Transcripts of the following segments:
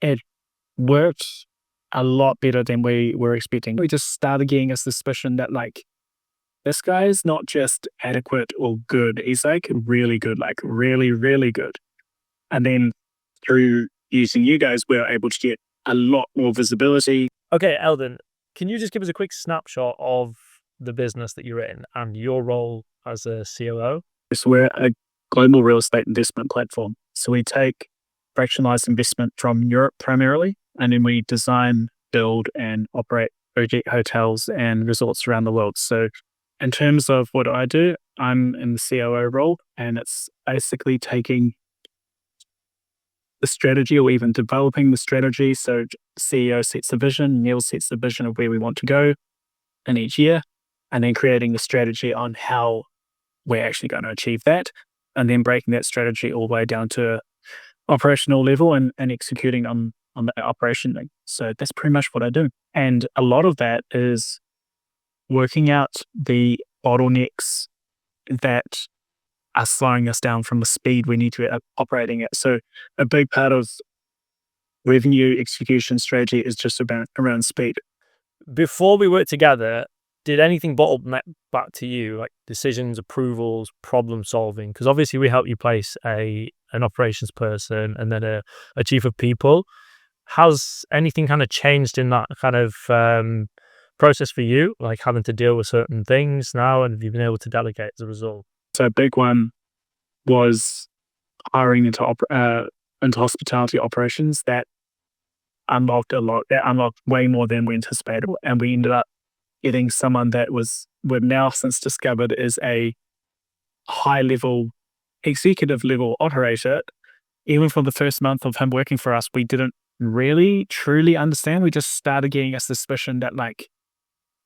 it worked a lot better than we were expecting. We just started getting a suspicion that like this guy is not just adequate or good, he's like really good, like really, really good. And then through using you guys, we were able to get a lot more visibility. Okay, Eldon, can you just give us a quick snapshot of the business that you're in and your role as a COO? So we're a global real estate investment platform. So we take fractionalized investment from Europe primarily, and then we design, build, and operate boutique hotels and resorts around the world. So in terms of what I do, I'm in the COO role, and it's basically taking the strategy or even developing the strategy. So CEO sets the vision, Neil sets the vision of where we want to go in each year, and then creating the strategy on how we're actually going to achieve that, and then breaking that strategy all the way down to operational level and executing on the operation thing. So that's pretty much what I do. And a lot of that is working out the bottlenecks that are slowing us down from the speed we need to be operating at. So a big part of revenue execution strategy is just about around speed. Before we worked together, did anything bottle back to you, like decisions, approvals, problem solving? Because obviously we help you place an operations person and then a chief of people. Has anything kind of changed in that kind of process for you, like having to deal with certain things now, and have you been able to delegate as a result? So a big one was hiring into hospitality operations. That unlocked a lot. That unlocked way more than we anticipated, and we ended up getting someone that we've now since discovered is a high level executive level operator. Even for the first month of him working for us, we didn't really truly understand. We just started getting a suspicion that like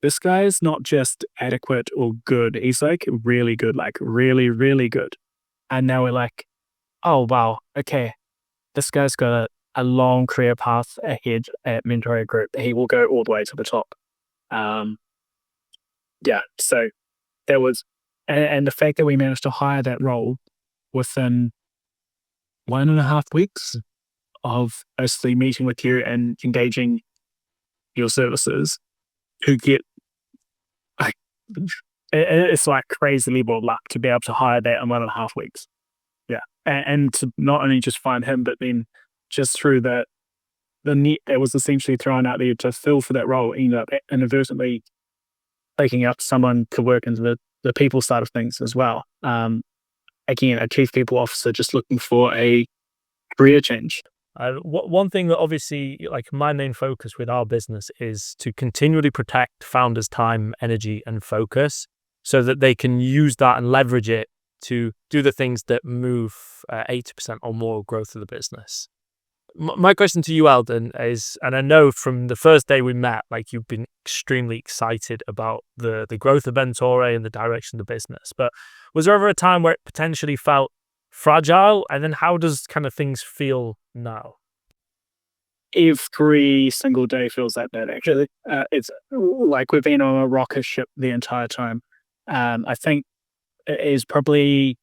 this guy is not just adequate or good, he's like really good, like really, really good. And now we're like, oh wow, okay, this guy's got a long career path ahead at Mentoring Group. He will go all the way to the top. Um, yeah, so there was, and the fact that we managed to hire that role within 1.5 weeks of basically meeting with you and engaging your services to get like it's like crazy level of luck to be able to hire that in 1.5 weeks. Yeah, and to not only just find him, but then just through the net that was essentially thrown out there to fill for that role, ended up inadvertently taking up someone to work into the people side of things as well. Again, a chief people officer just looking for a career change. One thing that obviously, like my main focus with our business is to continually protect founders' time, energy, and focus so that they can use that and leverage it to do the things that move 80% or more growth of the business. My question to you, Eldon, is, and I know from the first day we met, like you've been extremely excited about the growth of Mentore and the direction of the business, but was there ever a time where it potentially felt fragile? And then how does kind of things feel now? Every single day feels like that, actually. It's like we've been on a rocket ship the entire time. I think it is probably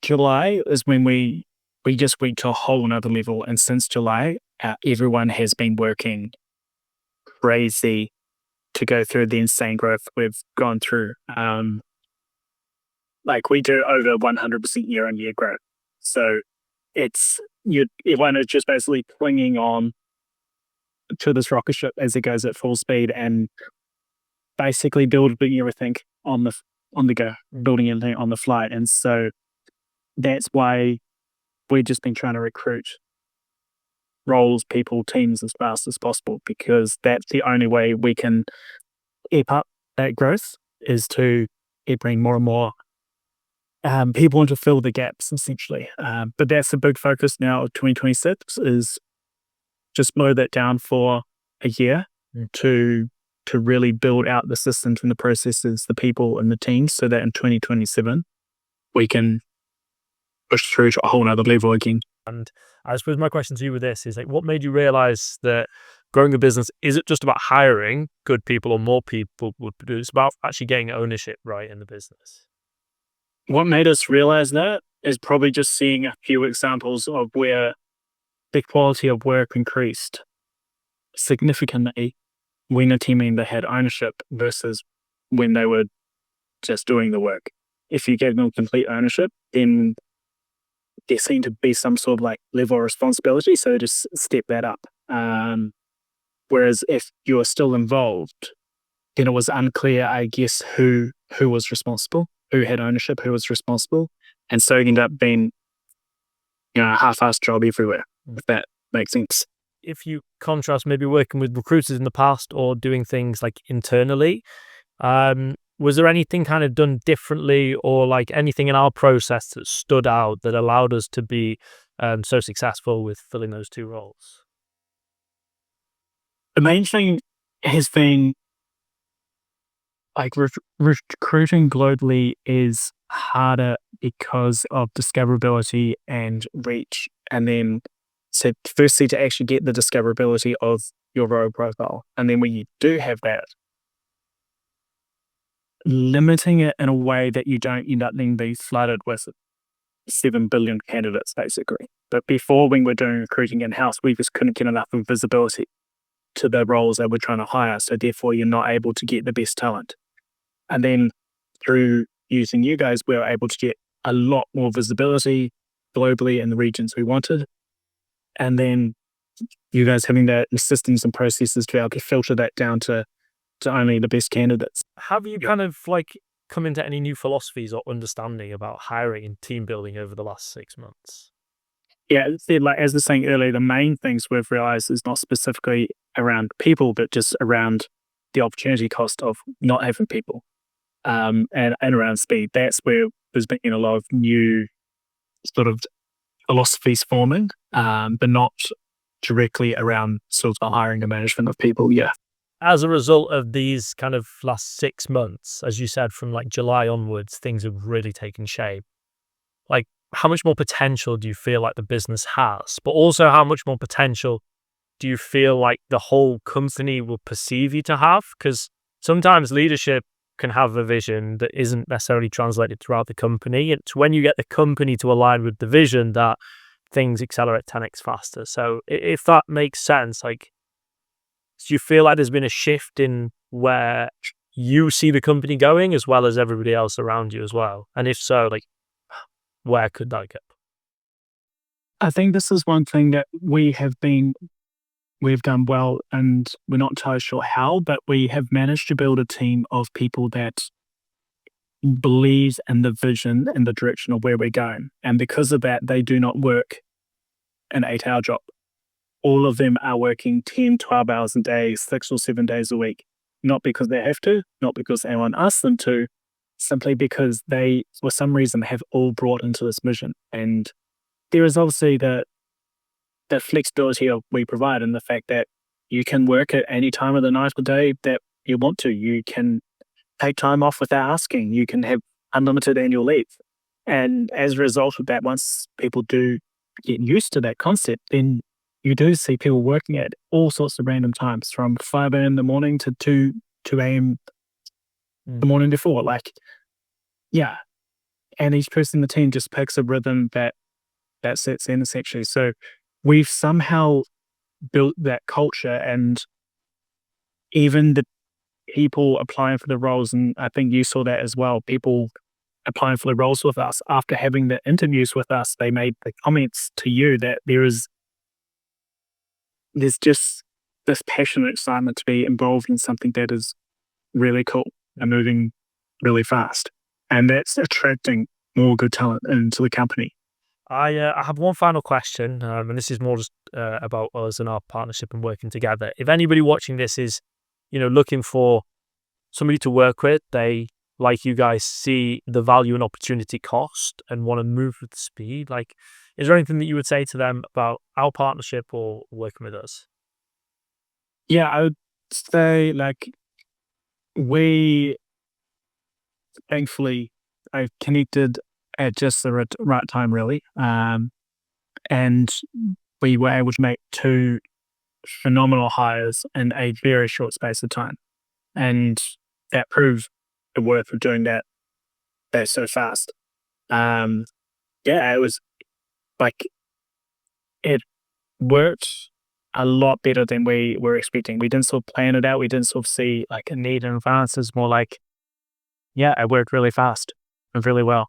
July is when we just went to a whole nother level. And since July, everyone has been working crazy to go through the insane growth we've gone through. Like we do over 100% year on year growth. So everyone is just basically clinging on to this rocket ship as it goes at full speed and basically building everything on the go, building everything on the flight. And so that's why we've just been trying to recruit roles, people, teams as fast as possible, because that's the only way we can keep up that growth is to bring more and more people in to fill the gaps, essentially. But that's a big focus now of 2026 is just mow that down for a year to really build out the systems and the processes, the people and the teams, so that in 2027 we can push through to a whole nother level again. And I suppose my question to you with this is like, what made you realize that growing a business isn't just about hiring good people or more people would do, it's about actually getting ownership right in the business? What made us realize that is probably just seeing a few examples of where the quality of work increased significantly when a team member had ownership versus when they were just doing the work. If you gave them complete ownership, then there seemed to be some sort of like level of responsibility. So just step that up. Whereas if you were still involved, then it was unclear, I guess, who was responsible, who had ownership, who was responsible. And so it ended up being, a half-assed job everywhere, if that makes sense. If you contrast maybe working with recruiters in the past or doing things like internally, was there anything kind of done differently or like anything in our process that stood out that allowed us to be so successful with filling those two roles? The main thing has been like recruiting globally is harder because of discoverability and reach. And then, so firstly, to actually get the discoverability of your role profile. And then when you do have that, limiting it in a way that you don't end up then being flooded with 7 billion candidates, basically. But before, when we're doing recruiting in-house, we just couldn't get enough of visibility to the roles that we're trying to hire. So therefore, you're not able to get the best talent. And then through using you guys, we were able to get a lot more visibility globally in the regions we wanted. And then you guys having the systems and processes to be able to filter that down to only the best candidates. Have you kind of like come into any new philosophies or understanding about hiring and team building over the last 6 months? Yeah, like as I was saying earlier, the main things we've realized is not specifically around people, but just around the opportunity cost of not having people, and around speed. That's where there's been a lot of new sort of philosophies forming, but not directly around sort of the hiring and management of people. Yeah. As a result of these kind of last 6 months, as you said, from like July onwards, things have really taken shape. Like, how much more potential do you feel like the business has? But also, how much more potential do you feel like the whole company will perceive you to have? Because sometimes leadership can have a vision that isn't necessarily translated throughout the company. It's when you get the company to align with the vision that things accelerate 10x faster. So if that makes sense, like, do you feel like there's been a shift in where you see the company going as well as everybody else around you as well? And if so, like, where could that go? I think this is one thing that we've done well, and we're not entirely sure how, but we have managed to build a team of people that believes in the vision and the direction of where we're going. And because of that, they do not work an 8-hour job. All of them are working 10, 12 hours a day, 6 or 7 days a week, not because they have to, not because anyone asked them to, simply because they, for some reason, have all brought into this mission. And there is obviously the flexibility of we provide, and the fact that you can work at any time of the night or day that you want to. You can take time off without asking. You can have unlimited annual leave. And as a result of that, once people do get used to that concept, then you do see people working at all sorts of random times, from 5 a.m. in the morning to 2 a.m. the morning before. Like, yeah. And each person in the team just picks a rhythm that sets in, essentially. So we've somehow built that culture, and even the people applying for the roles, and I think you saw that as well, people applying for the roles with us, after having the interviews with us, they made the comments to you that there's just this passionate excitement to be involved in something that is really cool and moving really fast. And that's attracting more good talent into the company. I have one final question, and this is more just about us and our partnership and working together. If anybody watching this is, looking for somebody to work with, they, like you guys, see the value and opportunity cost and want to move with speed, like, is there anything that you would say to them about our partnership or working with us? Yeah, I would say, like, we thankfully I've connected at just the right time, really. And we were able to make 2 phenomenal hires in a very short space of time. And that proved the worth of doing that so fast. Yeah, it was like, it worked a lot better than we were expecting. We didn't sort of plan it out. We didn't sort of see like a need in advance. It's more like, yeah, it worked really fast and really well.